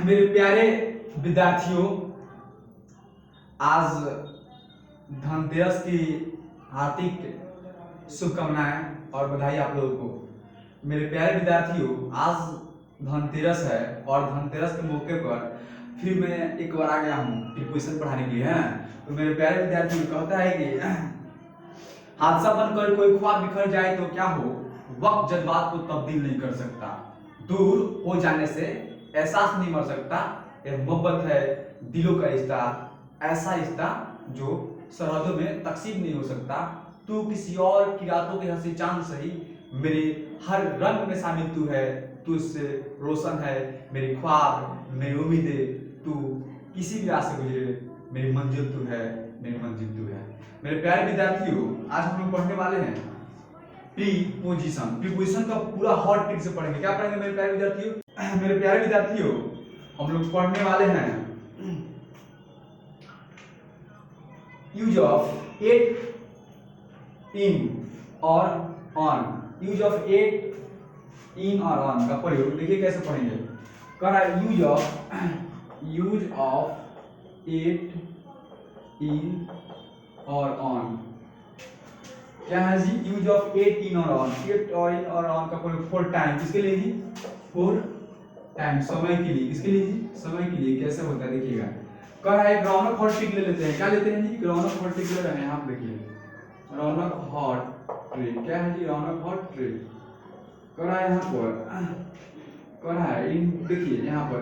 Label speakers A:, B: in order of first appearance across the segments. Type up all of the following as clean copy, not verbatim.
A: मेरे प्यारे विद्यार्थियों, आज धनतेरस की हार्दिक शुभकामनाएं और बधाई आप लोगों को। मेरे प्यारे विद्यार्थियों, आज धनतेरस है और धनतेरस के मौके पर फिर मैं एक बार आ गया हूँ प्रिपरेशन पढ़ाने के लिए। है तो मेरे प्यारे विद्यार्थियों, कहता है कि हादसा बनकर कोई ख्वाब बिखर जाए तो क्या हो, वक्त जज्बात को तब्दील नहीं कर सकता, दूर हो जाने से एहसास नहीं मर सकता। यह मोहब्बत है दिलों का रिश्ता, ऐसा रिश्ता जो सरहदों में तकसीम नहीं हो सकता। तू किसी और की रातों के हंसी चांद सही, मेरे हर रंग में शामिल तू है, तू इससे रोशन है मेरी ख्वाब, मेरी उम्मीदें। तू किसी भी राह से गुजरे, मेरी मंजिल तू है, मेरी मंजिल तू है। मेरे प्यारे विद्यार्थियों, आज हम लोग पढ़ने वाले हैं प्रीपोजिशन। प्रीपोजिशन का पूरा हॉट ट्रिक से पढ़ेंगे। क्या पढ़ेंगे मेरे प्यारे विद्यार्थियों? मेरे प्यारे विद्यार्थियों, हम लोग पढ़ने वाले हैं यूज ऑफ एट, इन और ऑन। यूज ऑफ एट, इन और ऑन का प्रयोग देखिए कैसे पढ़ेंगे। कह रहा है यूज ऑफ एट, इन और ऑन। क्या है जी? यूज ऑफ एट, इन और ऑन। एट और इन और ऑन का प्रयोग फॉर टाइम। किसके लिए जी? फॉर टाइम, समय के लिए। किसके लिए जी? समय के लिए। कैसे होता है देखिएगा। कह रहा है रौनक हॉट ट्रिक ले लेते हैं। क्या लेते हैं जी? रौनक हॉट ट्रिक ले रहे हैं। यहाँ पे देखिए रौनक हॉट ट्रिक। क्या है जी? रौनक हॉट ट्रिक। कह रहा है यहाँ पर, कह रहा है इन, देखिए यहाँ पर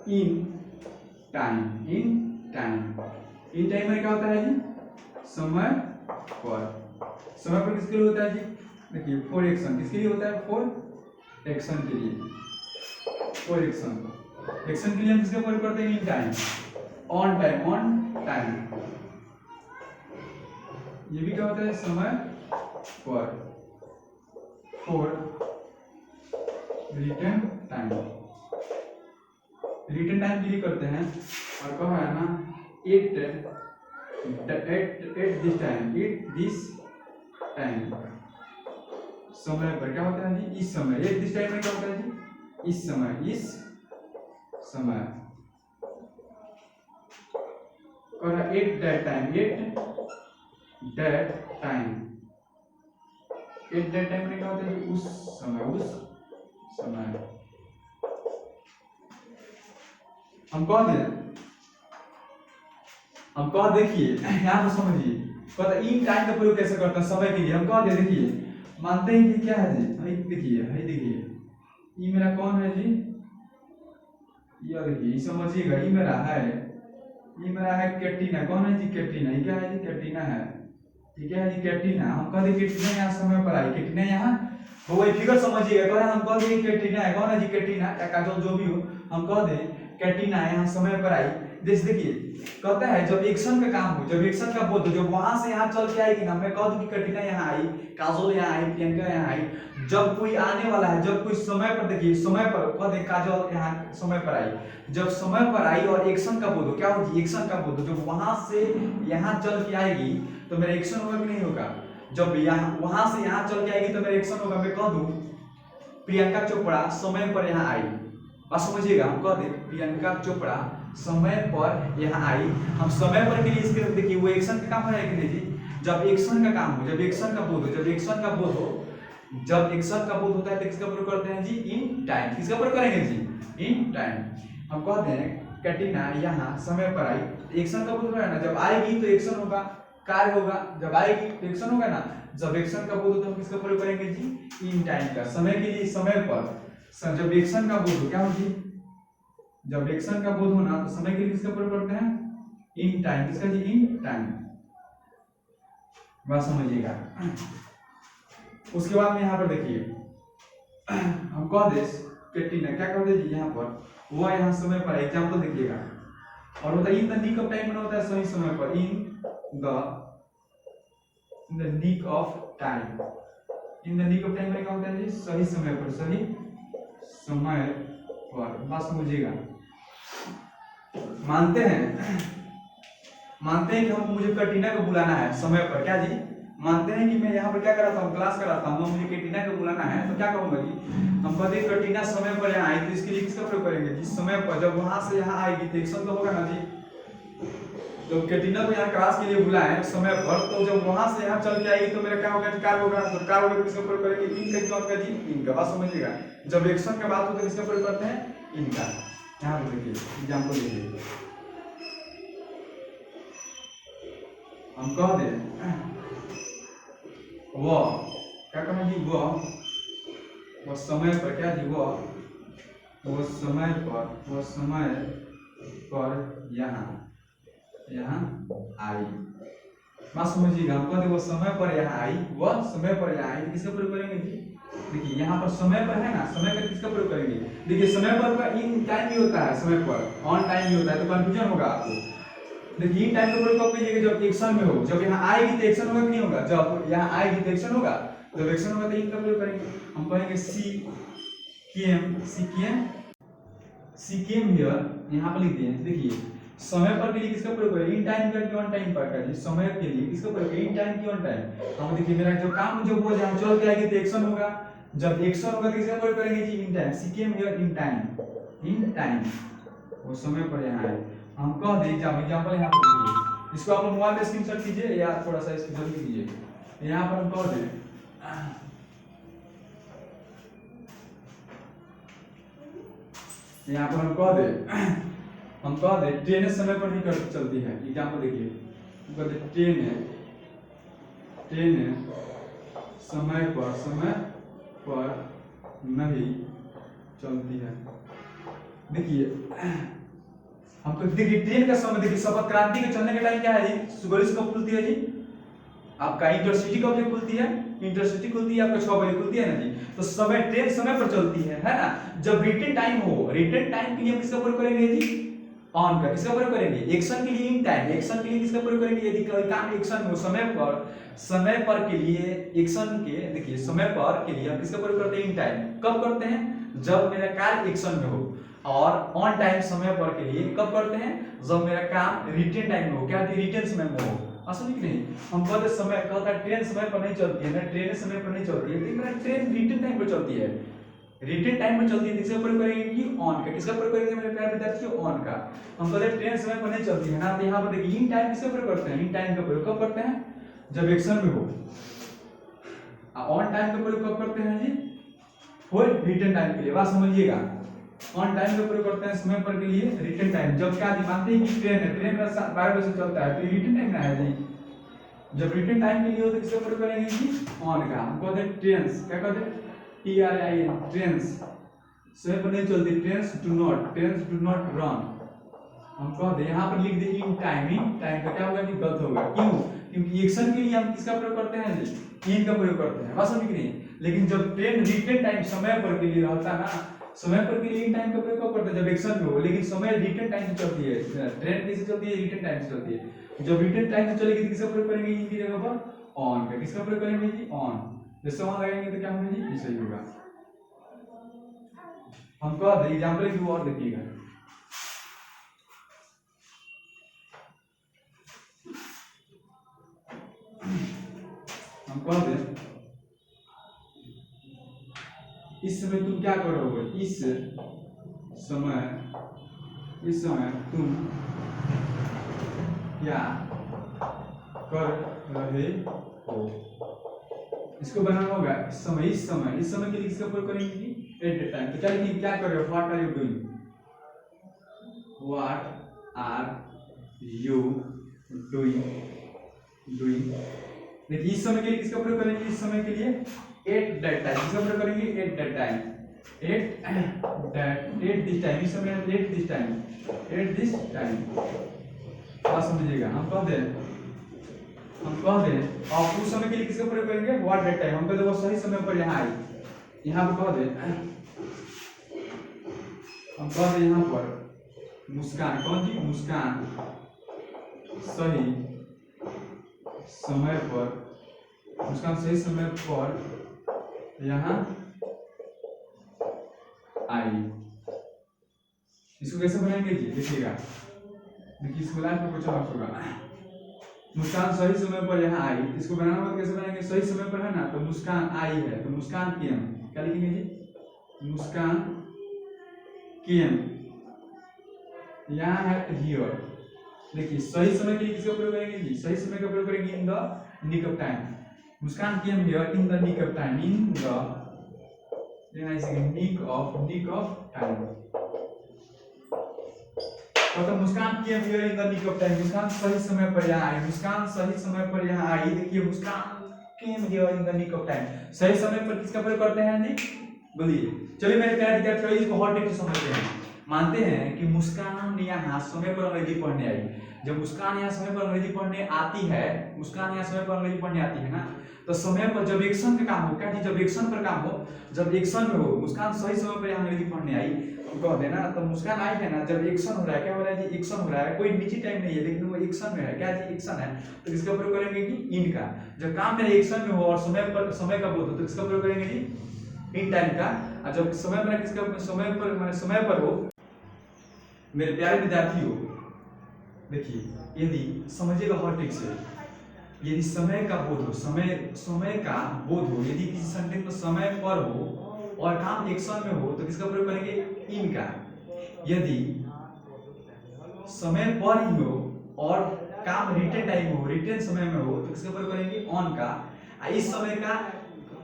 A: in time. In time, in time में क्या होता है जी? समय पर। समय पर किसके लिए होता है जी? देखिए फॉर एक्शन। किसके लिए होता है? फॉर एक्शन के लिए। फॉर एक्शन, एक्शन के लिए हम किसका प्रयोग करते हैं? In time. On time, on time ये भी क्या होता है? समय पर। For return time, return time के लिए करते हैं। और कहा है ना at this time, at this time, समय पर। क्या होता है जी? इस समय। एट दिस टाइम में क्या होता है जी? इस समय, इस समय। और at that time, at that time, at that time में क्या होता है जी? उस समय, उस समय। हम कह दें, हम कह देखिए यहाँ पर समझिए, कहता इन टाइम का प्रयोग कैसे करता है? समय के लिए। हम कह दे देखिए, मानते हैं कि क्या है जी? देखिए, ये मेरा कौन है जी? ये देखिए, समझिएगा, ये मेरा है, ये मेरा है कैटरीना। कौन है जी? कैटरीना। ये क्या है जी? कैटरीना है। ठीक है जी, कैटरीना। हम कह दे कैटरीना यहाँ समय पर आई, कैटरीना यहाँ हो गई। फिगर समझिएगा, कह हम कह दे कैटरीना है। कौन है जी? कैटरीना या काजोल, जो भी हो, हम कह दे कैटरीना यहाँ समय पर आई। देखिए कहता है जब एक्शन का काम हो, जब एक्शन का बोध हो, जब वहां से यहाँ चल के आएगी ना, मैं कह दूं कि कैटरीना यहाँ आई, काजोल यहाँ आई, प्रियंका यहाँ आई। जब कोई आने वाला है, जब कोई समय पर, देखिए समय पर कह दे काजोल यहाँ समय पर आई। जब समय पर आई और एक्शन का बोध हो, क्या होगी? एक्शन का बोध हो। जब वहां से यहाँ चल के आएगी तो मेरा एक्शन होगा कि नहीं होगा? जब यहाँ वहां से यहाँ चल के आएगी तो मेरा एक्शन होगा। मैं कह दूं प्रियंका चोपड़ा समय पर यहाँ आई। बस समझिएगा, हम कह दे प्रियंका चोपड़ा समय पर यहाँ आई। हम समय पर के लिए इसके देखिए वो एक्शन का काम है कि नहीं जी? जब एक्शन का काम हो, जब एक्शन का बोध हो, जब एक्शन का बोध हो, जब एक्शन का बोध होता है तो किसका प्रयोग करते हैं जी? In time. किसका प्रयोग करेंगे जी? In time. हम कहते हैं कैटरीना यहाँ समय पर आई। एक्शन का बोध हो रहा है ना, जब आएगी तो एक्शन होगा, कार्य होगा। जब आएगी तो एक्शन होगा ना। जब एक्शन का बोध हो तो हम किसका प्रयोग करेंगे जी? इन टाइम का। समय के लिए समय पर। जब एक्शन का बोध हो, क्या हो जी? जब एक्शन का बोध होना तो समय के लिए किसका प्रयोग करते हैं? In time. किसका जी? In time. बात समझिएगा। उसके बाद में यहाँ पर देखिए हम कह दे कैटरीना, क्या कर दे जी? यहाँ पर वो यहाँ समय पर। एग्जाम्पल देखिएगा, और होता है in the nick of time में होता है सही समय पर। In the nick of time, in the nick of time में क्या होता है जी? सही समय पर, सही समय पर। बात समझिएगा। मानते हैं कि हम मुझे कैटरीना को बुलाना है समय पर। क्या जी? मानते हैं कि मैं यहाँ पर क्या कराता हूँ, क्लास कराता हूँ, मुझे कैटीना को बुलाना है तो क्या कहूँगा जी, हम कहते हैं कैटीना समय पर यहाँ आई तो इसके लिए किसका प्रयोग करेंगे जी, समय पर। जब वहां से यहाँ आएगी तो एक्शन तो होगा ना जी, तो कैटीना को यहाँ क्लास के लिए बुलाएं समय पर, तो जब वहां से यहाँ चल के आएगी तो मेरा क्या होगा, कार होगा, तो कार होगा किसका प्रयोग करेंगे, इन का क्यों होगा जी, इनका। बात समझिएगा, जब एक्शन का बात होता है किसका प्रयोग करते हैं, इनका। यहाँ पर देखिए एग्जाम्पल देखिए, हम कह दे वो क्या कहना जी, वो समय पर क्या जी, वो समय पर यहाँ आई। बात समझिएगा, हम कहते वो समय पर यहाँ आई, वह समय पर यहाँ आई, किसका प्रयोग करेंगे जी, देखिए यहाँ पर समय पर है ना, समय का किसका प्रयोग करेंगे, देखिए समय पर का इन टाइम भी होता है, समय पर ऑन टाइम भी होता है, तो कंफ्यूजन होगा आपको। देखिए इन टाइम का प्रयोग कब कीजिएगा, जब एक्शन में हो, जब यहाँ आएगी तो एक्शन होगा कि नहीं होगा, जब यहाँ आएगी तो एक्शन होगा, जब एक्शन होगा तो इनका प्रयोग करेंगे। हम कहेंगे सी केम हियर, यहाँ पर लिख दिए, देखिए समय पर के लिए किसका प्रयोग करेंगे, इन टाइम का, ऑन टाइम पर का जी, समय के लिए किसका प्रयोग करेंगे, इन टाइम की ऑन टाइम। हम देखिए मेरा जो काम जो हो जाए चल के आएगी तो एक्शन होगा, जब एक्शन होगा तो किसका प्रयोग करेंगे जी, in time. She came here in time, वो समय पर यहाँ आए। हम कह दें एग्जाम्पल यहाँ पर देखिए, इसको आप मोबाइल में स्क्रीनशॉट कीजिए या थोड़ा सा इसको जल्दी कीजिए। यहाँ पर हम कह दें, यहाँ पर हम कह दे ट्रेन समय पर नहीं चलती है। एग्जाम्पल देखिए, ट्रेन समय पर नहीं चलती है। देखिए हमको देखिए ट्रेन का समय, देखिए संपर्क क्रांति के चलने का टाइम क्या है जी, सुबह कब खुलती है जी, आपका इंटरसिटी कब से खुलती है, इंटरसिटी खुलती है आपका 6 बजे खुलती है ना जी, तो समय ट्रेन समय पर चलती है ना। जब रिटर्न टाइम हो, रिटर्न टाइम के लिए हम किसका प्रयोग करेंगे जी, ऑन का। किसका प्रयोग करेंगे, एक्शन के लिए इन टाइम, एक्शन के लिए किसका प्रयोग करेंगे, यदि कोई काम एक्शन हो समय पर के लिए, एक्शन के देखिए समय पर के लिए हम किसका प्रयोग करते हैं, इन टाइम। कब करते हैं, जब मेरा कार्य एक्शन में हो। और ऑन टाइम समय पर के लिए कब करते हैं, जब मेरा काम रिटर्न टाइम में हो, क्या रिटर्न समय में हो। असली कि नहीं, हम कहते समय कहता है ट्रेन समय पर नहीं चलती है ना, ट्रेन समय पर नहीं चलती है, लेकिन ट्रेन रिटर्न टाइम पर चलती है, रिटर्न टाइम में चलती है। किसका प्रयोग करेंगे कि ऑन का। किसका प्रयोग करेंगे मेरे प्यारे विद्यार्थियों, ऑन का। हम कहते हैं ट्रेन समय पर नहीं चलती है ना, तो यहाँ पर देखिए इन टाइम किसका प्रयोग करते हैं, इन टाइम का प्रयोग कब करते हैं, जब एक्शन में हो। ऑन टाइम का प्रयोग कब करते हैं जी, हो रिटर्न टाइम के लिए। बात समझिएगा, ऑन टाइम का प्रयोग करते हैं समय पर के लिए, रिटर्न टाइम। जब क्या मानते हैं कि ट्रेन है, ट्रेन का 12 बजे से चलता है, तो रिटर्न टाइम ना है जी। जब रिटर्न टाइम के लिए हो तो किसका प्रयोग करेंगे जी, ऑन का। हम कहते हैं ट्रेन्स, क्या कहते हैं, TRAIN, ट्रेन्स समय पर नहीं चलती, ट्रेन्स डू नॉट रन। हम कहते हैं यहाँ पर लिख दे इन टाइम का क्या होगा कि गलत होगा, क्यों, क्योंकि एक्शन के लिए हम किसका प्रयोग करते हैं जी, इन का प्रयोग करते हैं। बात समझ नहीं। लेकिन जब ट्रेन रिटर्न टाइम समय पर के लिए रहता है ना, समय पर के लिए इन टाइम का प्रयोग कब करते हैं, जब एक्शन में हो। लेकिन समय रिटर्न टाइम से चलती है, ट्रेन कैसे चलती है, रिटर्न टाइम से चलती है। जब रिटर्न टाइम से चलेगी तो किसका प्रयोग करेंगे, इनकी जगह पर ऑन का। किसका प्रयोग करेंगे जी, ऑन। जैसे ऑन लगाएंगे तो क्या होगा जी, सही होगा। हम कह दें एग्जाम्पल की और देखिएगा, हम कह दें इस समय तुम क्या करोगे, इस समय तुम क्या कर रहे हो। इसको बनाना होगा इस समय के लिए किसका प्रयोग करेंगे, एट द टाइम। तो क्या लिखेंगे, क्या कर रहे हो, what are you doing, what are you doing. देखिए इस समय के लिए किसका प्रयोग करेंगे, इस समय के लिए एट दैट टाइम। किसका प्रयोग करेंगे, at that time, at this time. इस समय एट दिस टाइम। बात समझिएगा, हम कह दें और उस समय के लिए किसका प्रयोग करेंगे, व्हाट दैट टाइम। हम कहते वो सही समय पर यहाँ आई, यहाँ पर कह दें, हम कह दें यहाँ पर मुस्कान, कौन जी, मुस्कान सही समय पर यहाँ आई। इसको कैसे बनाएंगे जी, देखिएगा, देखिए इसको लाइन पर कुछ और होगा। मुस्कान सही समय पर यहाँ आई, इसको बनाना मत कैसे बनाएंगे, सही समय पर है ना, तो मुस्कान आई है तो मुस्कान केम क्या लिखेंगे जी, मुस्कान केम, यहाँ है हियर। देखिए सही समय के लिए किसका प्रयोग करेंगे जी, सही समय का प्रयोग करेंगे in the nick of time. Muskaan came here in the nick of time, in the nick of time. मतलब Muskaan came here in the nick of time, Muskaan सही समय पर यहाँ आई, मुस्कान सही समय पर यहाँ आई। देखिए Muskaan came here in the nick of time, सही समय पर किसका प्रयोग करते हैं जी, बोलिए। चलिए मेरे प्यारे विद्यार्थियों इसको हॉट टिप से समझते हैं। मानते हैं कि मुस्कान यहाँ समय पर अंग्रेजी पढ़ने आई। जब मुस्कान यहाँ समय पर अंग्रेजी पढ़ने आती है, मुस्कान यहाँ समय पर अंग्रेजी पढ़ने आती है ना, तो समय पर जब एक्शन का काम हो, क्या जी, जब एक्शन पर काम हो, जब एक्शन में हो, मुस्कान सही समय पर यहाँ अंग्रेजी पढ़ने आई, कह देना तो मुस्कान आई है ना, जब एक्शन हो रहा है, क्या हो रहा है जी, एक्शन हो रहा है, कोई निजी टाइम नहीं है लेकिन वो एक्शन में है, क्या जी, एक्शन है, तो किसका प्रयोग करेंगे कि इन का। जब काम मेरे एक्शन में हो और समय का बोध हो तो किसका प्रयोग करेंगे जी, इन टाइम का। और जब समय पर किसका, समय पर माने समय पर हो। मेरे प्यारे विद्यार्थियों देखिए, यदि समझिएगा हर टिक से, यदि समय का बोध हो, समय का बोध हो, यदि किसी सेंटेंस में समय पर हो और काम एक्शन में हो तो किसका प्रयोग करेंगे, इन का। यदि समय पर ही हो और काम रिटर्न टाइम हो, रिटर्न समय में हो तो किसका प्रयोग करेंगे, ऑन का। इस समय का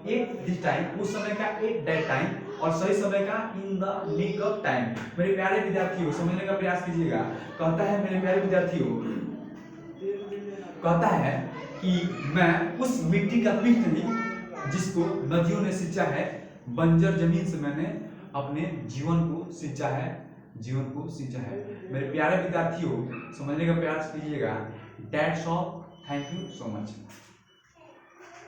A: एट दिस टाइम, उस समय का एट दैट टाइम और सही समय का in the nick of time. मेरे प्यारे विद्यार्थियों समझने का प्रयास कीजिएगा। कहता है मेरे प्यारे विद्यार्थियों, कहता है कि मैं उस मिट्टी का पिष्ट नहीं जिसको नदियों ने सिंचा है, बंजर जमीन से मैंने अपने जीवन को सिंचा है, जीवन को सिंचा है। मेरे प्यारे विद्यार्थियों समझने का प्रयास कीजिएगा। That's all, thank you so much.